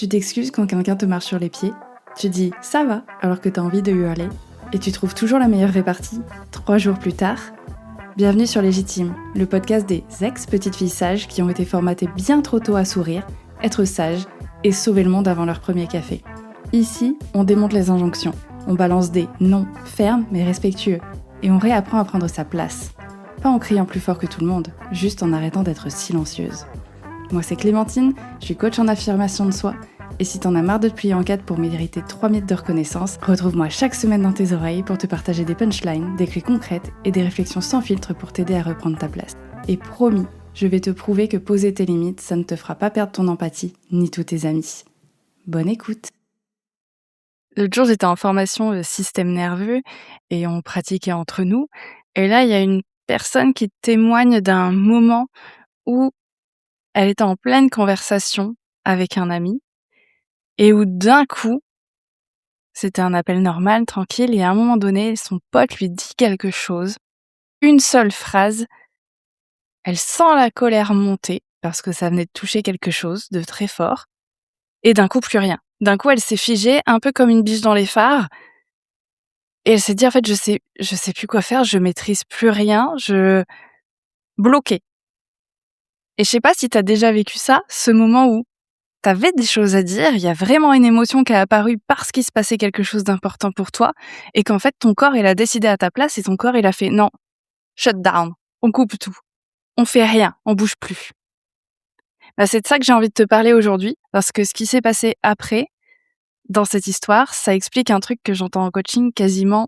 Tu t'excuses quand quelqu'un te marche sur les pieds, tu dis « ça va » alors que t'as envie de hurler, et tu trouves toujours la meilleure répartie 3 jours plus tard. Bienvenue sur Légitime, le podcast des ex-petites filles sages qui ont été formatées bien trop tôt à sourire, être sages et sauver le monde avant leur premier café. Ici, on démonte les injonctions, on balance des non fermes mais respectueux, et on réapprend à prendre sa place. Pas en criant plus fort que tout le monde, juste en arrêtant d'être silencieuse. Moi c'est Clémentine, je suis coach en affirmation de soi, et si t'en as marre de te plier en quatre pour mériter 3 minutes de reconnaissance, retrouve-moi chaque semaine dans tes oreilles pour te partager des punchlines, des clés concrètes et des réflexions sans filtre pour t'aider à reprendre ta place. Et promis, je vais te prouver que poser tes limites, ça ne te fera pas perdre ton empathie, ni tous tes amis. Bonne écoute. L'autre jour, j'étais en formation système nerveux et on pratiquait entre nous. Et là, il y a une personne qui témoigne d'un moment où elle était en pleine conversation avec un ami et où d'un coup, c'était un appel normal, tranquille, et à un moment donné, son pote lui dit quelque chose. Une seule phrase, elle sent la colère monter parce que ça venait de toucher quelque chose de très fort, et d'un coup, plus rien. D'un coup, elle s'est figée, un peu comme une biche dans les phares, et elle s'est dit, en fait, je sais plus quoi faire, je maîtrise plus rien, bloquée. Et je sais pas si t'as déjà vécu ça, ce moment où t'avais des choses à dire, il y a vraiment une émotion qui est apparue parce qu'il se passait quelque chose d'important pour toi, et qu'en fait, ton corps, il a décidé à ta place, et ton corps, il a fait non, shut down, on coupe tout, on fait rien, on bouge plus. Bah, c'est de ça que j'ai envie de te parler aujourd'hui, parce que ce qui s'est passé après, dans cette histoire, ça explique un truc que j'entends en coaching quasiment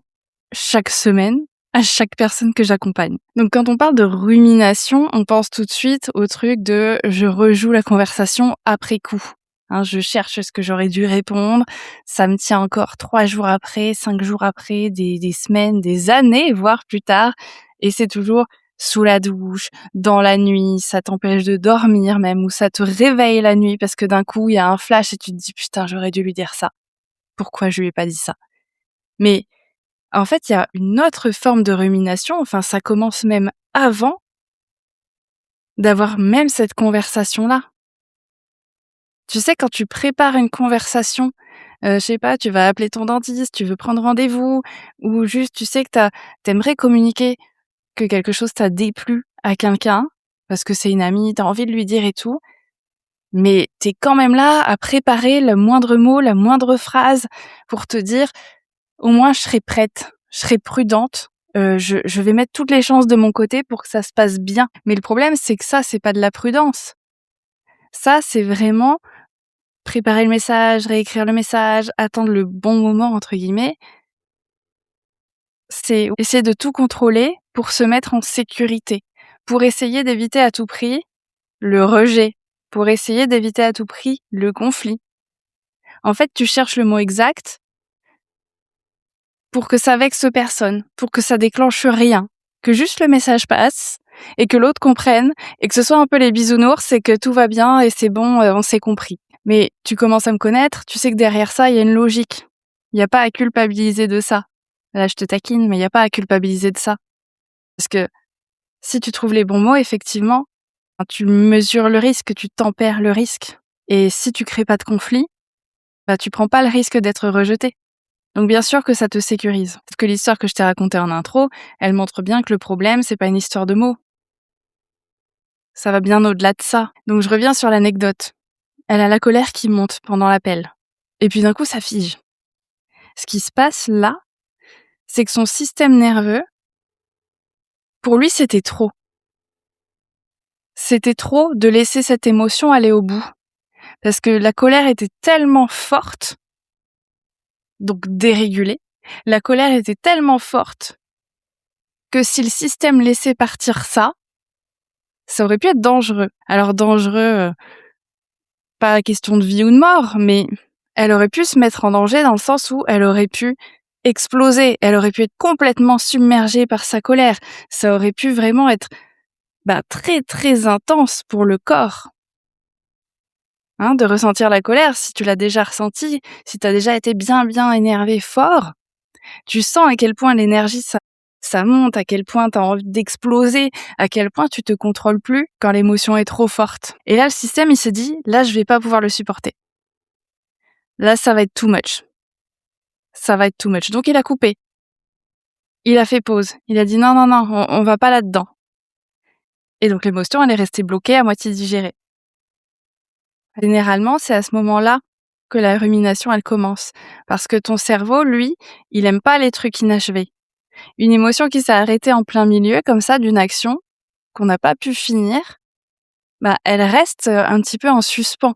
chaque semaine, à chaque personne que j'accompagne. Donc quand on parle de rumination, on pense tout de suite au truc de je rejoue la conversation après coup. Je cherche ce que j'aurais dû répondre, ça me tient encore 3 jours après, 5 jours après, des semaines, des années, voire plus tard, et c'est toujours sous la douche, dans la nuit, ça t'empêche de dormir même, ou ça te réveille la nuit parce que d'un coup, il y a un flash et tu te dis « Putain, j'aurais dû lui dire ça. Pourquoi je lui ai pas dit ça ?» Mais en fait, il y a une autre forme de rumination, enfin ça commence même avant d'avoir même cette conversation-là. Tu sais, quand tu prépares une conversation, je sais pas, tu vas appeler ton dentiste, tu veux prendre rendez-vous, ou juste tu sais que t'aimerais communiquer que quelque chose t'a déplu à quelqu'un, parce que c'est une amie, t'as envie de lui dire et tout, mais t'es quand même là à préparer le moindre mot, la moindre phrase pour te dire au moins je serai prête, je serai prudente, je vais mettre toutes les chances de mon côté pour que ça se passe bien. Mais le problème, c'est que ça, c'est pas de la prudence. Ça, c'est vraiment préparer le message, réécrire le message, attendre le «bon moment» entre guillemets. C'est essayer de tout contrôler pour se mettre en sécurité, pour essayer d'éviter à tout prix le rejet, pour essayer d'éviter à tout prix le conflit. En fait, tu cherches le mot exact pour que ça vexe personne, pour que ça déclenche rien, que juste le message passe et que l'autre comprenne et que ce soit un peu les bisounours et que tout va bien et c'est bon, on s'est compris. Mais tu commences à me connaître, tu sais que derrière ça, il y a une logique. Il y a pas à culpabiliser de ça. Là, je te taquine, mais il y a pas à culpabiliser de ça. Parce que si tu trouves les bons mots, effectivement, tu mesures le risque, tu tempères le risque. Et si tu crées pas de conflit, tu prends pas le risque d'être rejeté. Donc bien sûr que ça te sécurise. Parce que l'histoire que je t'ai racontée en intro, elle montre bien que le problème, c'est pas une histoire de mots. Ça va bien au-delà de ça. Donc je reviens sur l'anecdote. Elle a la colère qui monte pendant l'appel. Et puis d'un coup, ça fige. Ce qui se passe là, c'est que son système nerveux, pour lui, c'était trop. C'était trop de laisser cette émotion aller au bout. Parce que la colère était tellement forte, donc dérégulée, la colère était tellement forte que si le système laissait partir ça aurait pu être dangereux. Alors dangereux, pas question de vie ou de mort, mais elle aurait pu se mettre en danger dans le sens où elle aurait pu exploser, elle aurait pu être complètement submergée par sa colère. Ça aurait pu vraiment être très très intense pour le corps. De ressentir la colère, si tu l'as déjà ressentie, si tu as déjà été bien bien énervé fort, tu sens à quel point l'énergie ça monte, à quel point tu as envie d'exploser, à quel point tu te contrôles plus quand l'émotion est trop forte. Et là, le système, il se dit, là, je vais pas pouvoir le supporter. Là, ça va être too much. Ça va être too much. Donc il a coupé. Il a fait pause. Il a dit non, non, non, on va pas là-dedans. Et donc l'émotion, elle est restée bloquée, à moitié digérée. Généralement, c'est à ce moment-là que la rumination, elle commence. Parce que ton cerveau, lui, il aime pas les trucs inachevés. Une émotion qui s'est arrêtée en plein milieu, comme ça, d'une action qu'on n'a pas pu finir, bah, elle reste un petit peu en suspens.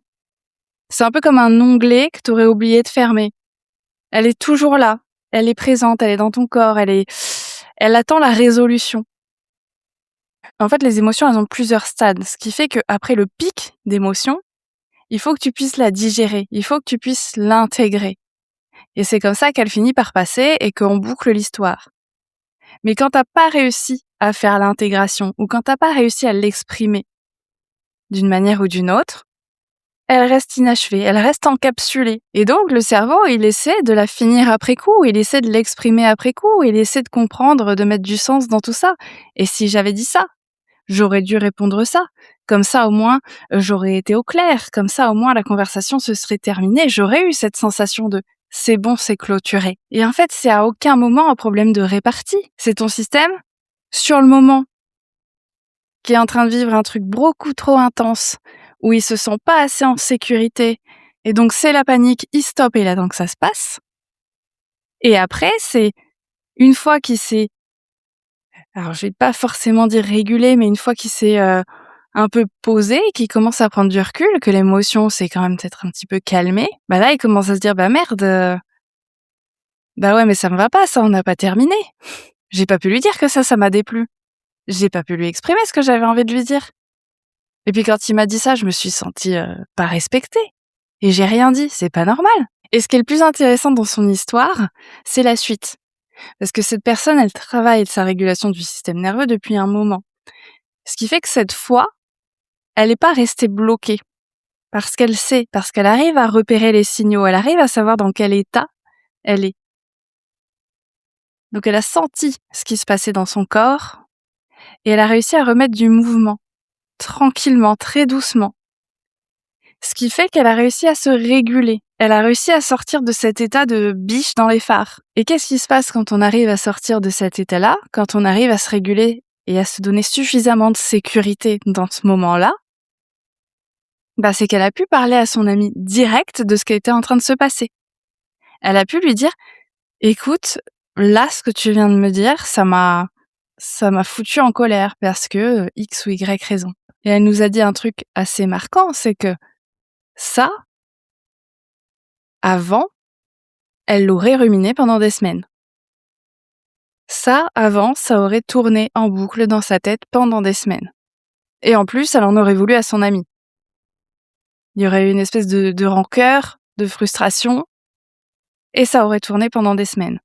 C'est un peu comme un onglet que tu aurais oublié de fermer. Elle est toujours là. Elle est présente, elle est dans ton corps, elle attend la résolution. En fait, les émotions, elles ont plusieurs stades. Ce qui fait qu'après le pic d'émotion, il faut que tu puisses la digérer. Il faut que tu puisses l'intégrer. Et c'est comme ça qu'elle finit par passer et qu'on boucle l'histoire. Mais quand t'as pas réussi à faire l'intégration ou quand t'as pas réussi à l'exprimer d'une manière ou d'une autre, elle reste inachevée, elle reste encapsulée. Et donc, le cerveau, il essaie de la finir après coup, il essaie de l'exprimer après coup, il essaie de comprendre, de mettre du sens dans tout ça. Et si j'avais dit ça, j'aurais dû répondre ça. Comme ça, au moins, j'aurais été au clair. Comme ça, au moins, la conversation se serait terminée. J'aurais eu cette sensation de c'est bon, c'est clôturé. Et en fait, c'est à aucun moment un problème de répartie. C'est ton système, sur le moment, qui est en train de vivre un truc beaucoup trop intense, où il se sent pas assez en sécurité, et donc c'est la panique, il stoppe et il attend que ça se passe. Et après, c'est une fois qu'il s'est, alors je vais pas forcément dire régulé, mais une fois qu'il s'est un peu posé, qu'il commence à prendre du recul, que l'émotion s'est quand même peut-être un petit peu calmée, bah là il commence à se dire bah merde, bah ouais mais ça me va pas, ça on n'a pas terminé. J'ai pas pu lui dire que ça m'a déplu. J'ai pas pu lui exprimer ce que j'avais envie de lui dire. Et puis quand il m'a dit ça, je me suis sentie pas respectée. Et j'ai rien dit, c'est pas normal. Et ce qui est le plus intéressant dans son histoire, c'est la suite. Parce que cette personne, elle travaille sa régulation du système nerveux depuis un moment. Ce qui fait que cette fois, elle n'est pas restée bloquée. Parce qu'elle sait, parce qu'elle arrive à repérer les signaux, elle arrive à savoir dans quel état elle est. Donc elle a senti ce qui se passait dans son corps et elle a réussi à remettre du mouvement, tranquillement, très doucement. Ce qui fait qu'elle a réussi à se réguler. Elle a réussi à sortir de cet état de biche dans les phares. Et qu'est-ce qui se passe quand on arrive à sortir de cet état-là, quand on arrive à se réguler et à se donner suffisamment de sécurité dans ce moment-là? Bah, c'est qu'elle a pu parler à son amie direct de ce qui était en train de se passer. Elle a pu lui dire, écoute, là, ce que tu viens de me dire, ça m'a foutu en colère parce que X ou Y raison. Et elle nous a dit un truc assez marquant, c'est que ça, avant, elle l'aurait ruminé pendant des semaines. Ça, avant, ça aurait tourné en boucle dans sa tête pendant des semaines. Et en plus, elle en aurait voulu à son ami. Il y aurait eu une espèce de rancœur, de frustration, et ça aurait tourné pendant des semaines.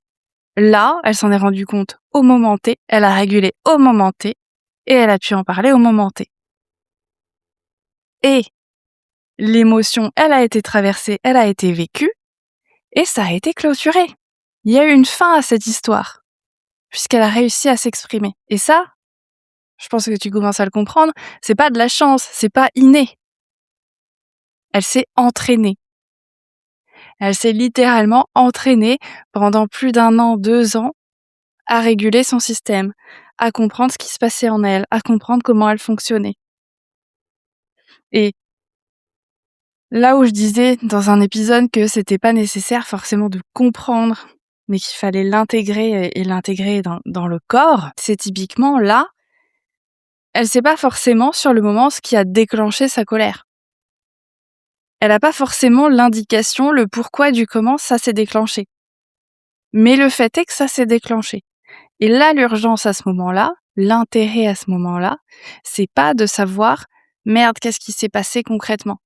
Là, elle s'en est rendue compte au moment T, elle a régulé au moment T, et elle a pu en parler au moment T. Et l'émotion, elle a été traversée, elle a été vécue, et ça a été clôturé. Il y a eu une fin à cette histoire, puisqu'elle a réussi à s'exprimer. Et ça, je pense que tu commences à le comprendre, c'est pas de la chance, c'est pas inné. Elle s'est entraînée. Elle s'est littéralement entraînée pendant plus d'1 an, 2 ans à réguler son système, à comprendre ce qui se passait en elle, à comprendre comment elle fonctionnait. Et là où je disais dans un épisode que c'était pas nécessaire forcément de comprendre, mais qu'il fallait l'intégrer et l'intégrer dans le corps, c'est typiquement là, elle sait pas forcément sur le moment ce qui a déclenché sa colère. Elle a pas forcément l'indication, le pourquoi du comment ça s'est déclenché. Mais le fait est que ça s'est déclenché. Et là, l'urgence à ce moment-là, l'intérêt à ce moment-là, c'est pas de savoir merde, qu'est-ce qui s'est passé concrètement.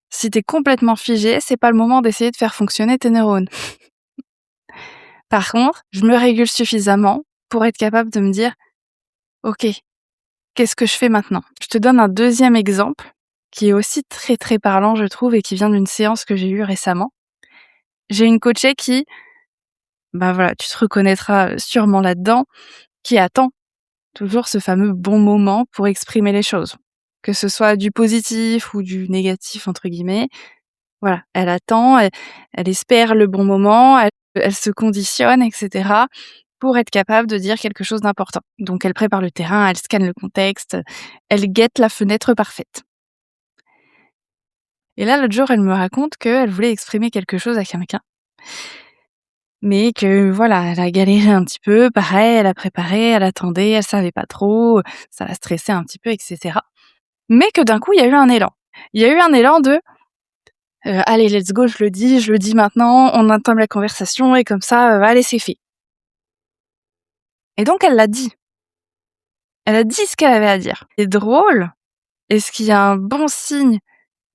Si t'es complètement figé, c'est pas le moment d'essayer de faire fonctionner tes neurones. Par contre, je me régule suffisamment pour être capable de me dire ok, qu'est-ce que je fais maintenant? Je te donne un deuxième exemple qui est aussi très très parlant, je trouve, et qui vient d'une séance que j'ai eue récemment. J'ai une coachée qui, bah voilà, tu te reconnaîtras sûrement là-dedans, qui attend toujours ce fameux bon moment pour exprimer les choses. Que ce soit du positif ou du négatif, entre guillemets, Voilà, elle attend, elle espère le bon moment, elle se conditionne et cetera pour être capable de dire quelque chose d'important. Donc elle prépare le terrain, elle scanne le contexte, elle guette la fenêtre parfaite. Et là, l'autre jour, elle me raconte qu'elle voulait exprimer quelque chose à quelqu'un, mais que voilà, elle a galéré un petit peu, pareil, elle a préparé, elle attendait, elle savait pas trop, ça la stressait un petit peu et cetera. Mais que d'un coup, il y a eu un élan. Il y a eu un élan de «Allez, let's go, je le dis maintenant, on entame la conversation et comme ça, allez, c'est fait». Et donc elle l'a dit. Elle a dit ce qu'elle avait à dire. C'est drôle, et ce qui est un bon signe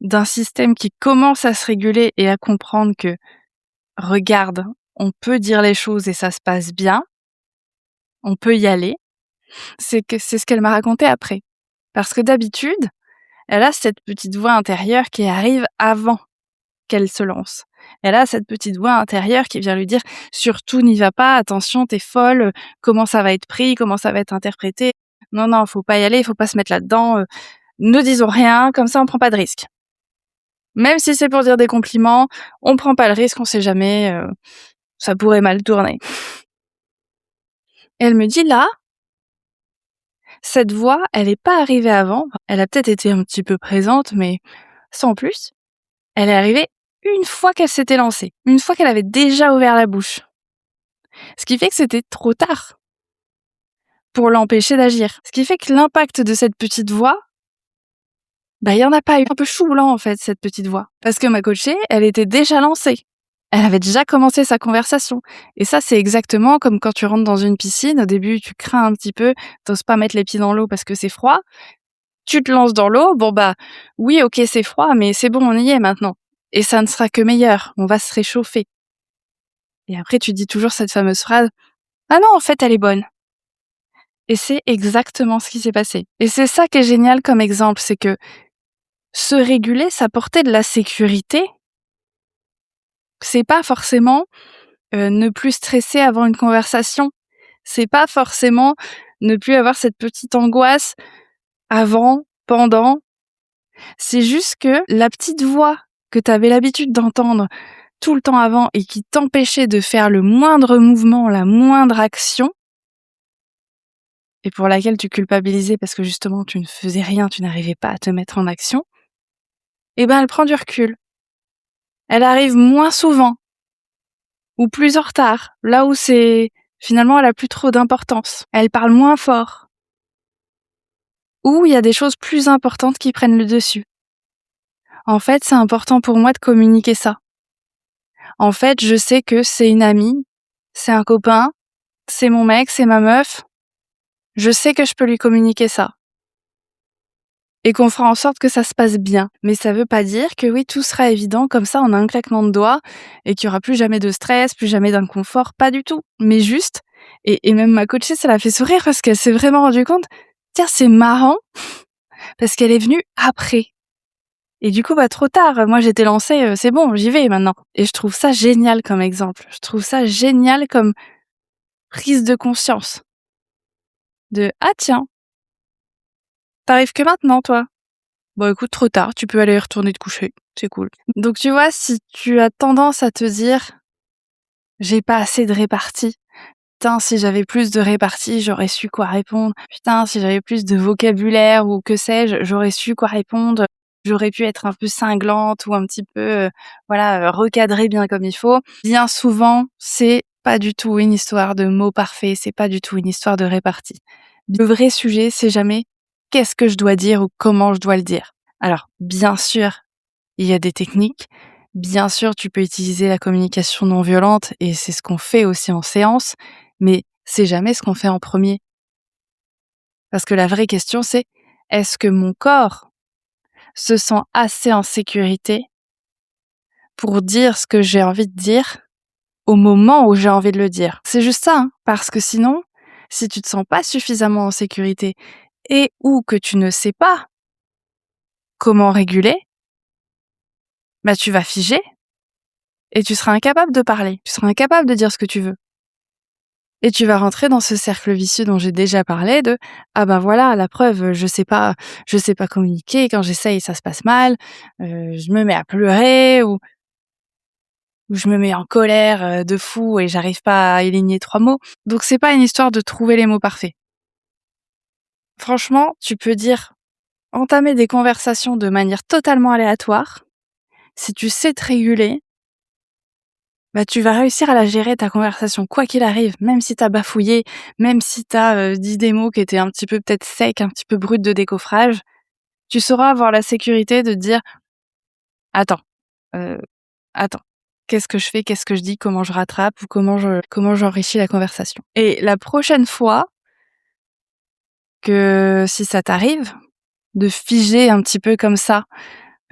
d'un système qui commence à se réguler et à comprendre que, regarde, on peut dire les choses et ça se passe bien, on peut y aller, c'est ce qu'elle m'a raconté après. Parce que d'habitude, elle a cette petite voix intérieure qui arrive avant qu'elle se lance. Elle a cette petite voix intérieure qui vient lui dire: «Surtout n'y va pas, attention, tu es folle, comment ça va être pris, comment ça va être interprété. Non, non, faut pas y aller, faut pas se mettre là-dedans, ne disons rien, comme ça on prend pas de risque. Même si c'est pour dire des compliments, on prend pas le risque, on sait jamais, ça pourrait mal tourner». Et elle me dit là, cette voix, elle est pas arrivée avant, elle a peut-être été un petit peu présente, mais sans plus. Elle est arrivée une fois qu'elle s'était lancée, une fois qu'elle avait déjà ouvert la bouche. Ce qui fait que c'était trop tard pour l'empêcher d'agir. Ce qui fait que l'impact de cette petite voix, il y en a pas eu. Un peu choulant, en fait, cette petite voix. Parce que ma coachée, elle était déjà lancée. Elle avait déjà commencé sa conversation. Et ça, c'est exactement comme quand tu rentres dans une piscine. Au début, tu crains un petit peu, t'oses pas mettre les pieds dans l'eau parce que c'est froid. Tu te lances dans l'eau, oui, ok, c'est froid, mais c'est bon, on y est maintenant. Et ça ne sera que meilleur, on va se réchauffer. Et après, tu dis toujours cette fameuse phrase: «Ah non, en fait, elle est bonne». Et c'est exactement ce qui s'est passé. Et c'est ça qui est génial comme exemple, c'est que se réguler, s'apporter de la sécurité, c'est pas forcément, ne plus stresser avant une conversation. C'est pas forcément ne plus avoir cette petite angoisse avant, pendant. C'est juste que la petite voix que tu avais l'habitude d'entendre tout le temps avant et qui t'empêchait de faire le moindre mouvement, la moindre action, et pour laquelle tu culpabilisais parce que justement tu ne faisais rien, tu n'arrivais pas à te mettre en action, elle prend du recul. Elle arrive moins souvent ou plus en retard, là où finalement elle a plus trop d'importance. Elle parle moins fort, ou il y a des choses plus importantes qui prennent le dessus. En fait, c'est important pour moi de communiquer ça. En fait, je sais que c'est une amie, c'est un copain, c'est mon mec, c'est ma meuf. Je sais que je peux lui communiquer ça. Et qu'on fera en sorte que ça se passe bien. Mais ça veut pas dire que oui, tout sera évident comme ça en un claquement de doigts et qu'il y aura plus jamais de stress, plus jamais d'inconfort, pas du tout. Mais juste, et même ma coachée, ça l'a fait sourire parce qu'elle s'est vraiment rendue compte, tiens, c'est marrant parce qu'elle est venue après. Et du coup, trop tard. Moi, j'étais lancée, c'est bon, j'y vais maintenant. Et je trouve ça génial comme exemple. Je trouve ça génial comme prise de conscience. De, ah tiens, t'arrives que maintenant, toi. Bon, écoute, trop tard, tu peux aller retourner te coucher, c'est cool. Donc tu vois, si tu as tendance à te dire: «J'ai pas assez de répartie. Putain, si j'avais plus de répartie, j'aurais su quoi répondre. Putain, si j'avais plus de vocabulaire ou que sais-je, j'aurais su quoi répondre. J'aurais pu être un peu cinglante ou un petit peu, recadrer bien comme il faut». Bien souvent, c'est pas du tout une histoire de mots parfaits, c'est pas du tout une histoire de répartie. Le vrai sujet, c'est jamais: «Qu'est-ce que je dois dire?» ou «Comment je dois le dire?» Alors, bien sûr, il y a des techniques. Bien sûr, tu peux utiliser la communication non violente et c'est ce qu'on fait aussi en séance, mais c'est jamais ce qu'on fait en premier. Parce que la vraie question, c'est: est-ce que mon corps se sent assez en sécurité pour dire ce que j'ai envie de dire au moment où j'ai envie de le dire? C'est juste ça, hein, parce que sinon, si tu te sens pas suffisamment en sécurité et ou que tu ne sais pas comment réguler, tu vas figer et tu seras incapable de parler. Tu seras incapable de dire ce que tu veux. Et tu vas rentrer dans ce cercle vicieux dont j'ai déjà parlé de ah ben voilà la preuve, je sais pas communiquer, quand j'essaye ça se passe mal, je me mets à pleurer ou je me mets en colère, de fou et j'arrive pas à aligner 3 mots. Donc c'est pas une histoire de trouver les mots parfaits. Franchement, tu peux entamer des conversations de manière totalement aléatoire. Si tu sais te réguler, bah, tu vas réussir à la gérer ta conversation quoi qu'il arrive, même si t'as bafouillé, même si t'as dit des mots qui étaient un petit peu peut-être secs, un petit peu bruts de décoffrage. Tu sauras avoir la sécurité de te dire: «Attends, heu, attends, qu'est-ce que je fais? Qu'est-ce que je dis? Comment je rattrape? Ou comment j'enrichis la conversation?» Et la prochaine fois que si ça t'arrive de figer un petit peu comme ça,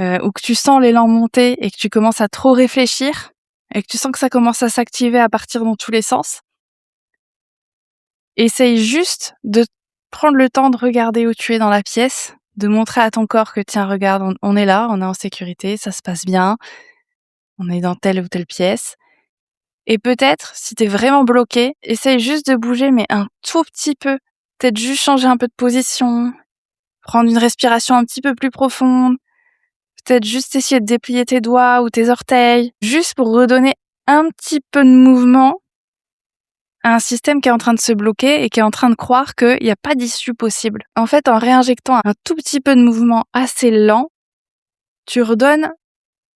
ou que tu sens l'élan monter et que tu commences à trop réfléchir et que tu sens que ça commence à s'activer à partir dans tous les sens, essaye juste de prendre le temps de regarder où tu es dans la pièce, de montrer à ton corps que tiens regarde, on est là, on est en sécurité, ça se passe bien, on est dans telle ou telle pièce. Et peut-être, si t'es vraiment bloqué, essaye juste de bouger mais un tout petit peu. Peut-être juste changer un peu de position, prendre une respiration un petit peu plus profonde, peut-être juste essayer de déplier tes doigts ou tes orteils, juste pour redonner un petit peu de mouvement à un système qui est en train de se bloquer et qui est en train de croire qu'il n'y a pas d'issue possible. En fait, en réinjectant un tout petit peu de mouvement assez lent, tu redonnes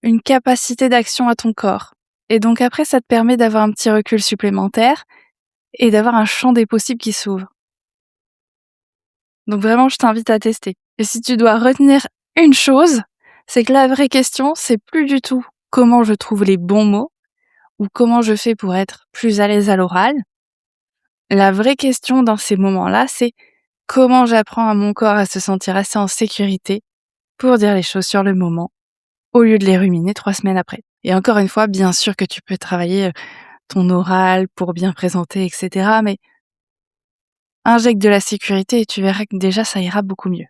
une capacité d'action à ton corps. Et donc après, ça te permet d'avoir un petit recul supplémentaire et d'avoir un champ des possibles qui s'ouvre. Donc vraiment, je t'invite à tester. Et si tu dois retenir une chose, c'est que la vraie question, c'est plus du tout comment je trouve les bons mots ou comment je fais pour être plus à l'aise à l'oral. La vraie question dans ces moments-là, c'est comment j'apprends à mon corps à se sentir assez en sécurité pour dire les choses sur le moment, au lieu de les ruminer 3 semaines après. Et encore une fois, bien sûr que tu peux travailler ton oral pour bien présenter, etc. Mais injecte de la sécurité et tu verras que déjà ça ira beaucoup mieux.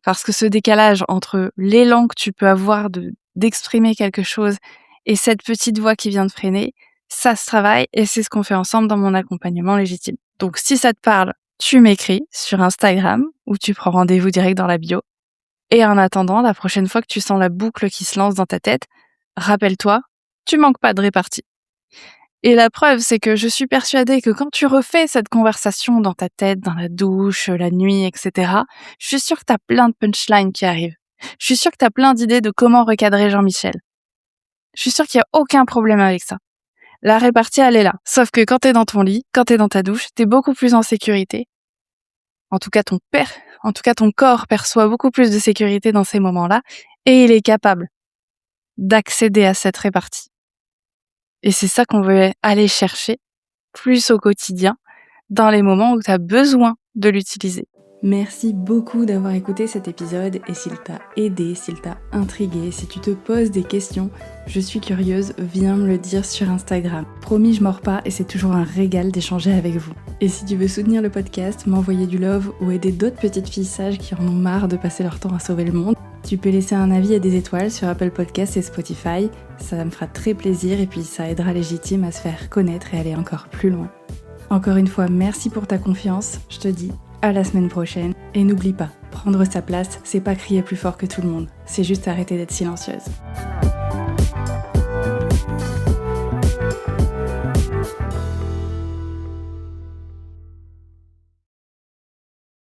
Parce que ce décalage entre l'élan que tu peux avoir d'exprimer quelque chose et cette petite voix qui vient de freiner, ça se travaille et c'est ce qu'on fait ensemble dans mon accompagnement légitime. Donc si ça te parle, tu m'écris sur Instagram ou tu prends rendez-vous direct dans la bio. Et en attendant, la prochaine fois que tu sens la boucle qui se lance dans ta tête, rappelle-toi, tu manques pas de répartie. Et la preuve, c'est que je suis persuadée que quand tu refais cette conversation dans ta tête, dans la douche, la nuit, etc., je suis sûre que t'as plein de punchlines qui arrivent. Je suis sûre que t'as plein d'idées de comment recadrer Jean-Michel. Je suis sûre qu'il y a aucun problème avec ça. La répartie, elle est là. Sauf que quand t'es dans ton lit, quand t'es dans ta douche, t'es beaucoup plus en sécurité. En tout cas, ton corps perçoit beaucoup plus de sécurité dans ces moments-là et il est capable d'accéder à cette répartie. Et c'est ça qu'on veut aller chercher plus au quotidien, dans les moments où tu as besoin de l'utiliser. Merci beaucoup d'avoir écouté cet épisode et s'il t'a aidé, s'il t'a intrigué, si tu te poses des questions, je suis curieuse, viens me le dire sur Instagram. Promis, je mords pas et c'est toujours un régal d'échanger avec vous. Et si tu veux soutenir le podcast, m'envoyer du love ou aider d'autres petites filles sages qui en ont marre de passer leur temps à sauver le monde, tu peux laisser un avis et des étoiles sur Apple Podcasts et Spotify, ça me fera très plaisir et puis ça aidera Légitime à se faire connaître et aller encore plus loin. Encore une fois, merci pour ta confiance, je te dis à la semaine prochaine. Et n'oublie pas, prendre sa place, c'est pas crier plus fort que tout le monde, c'est juste arrêter d'être silencieuse.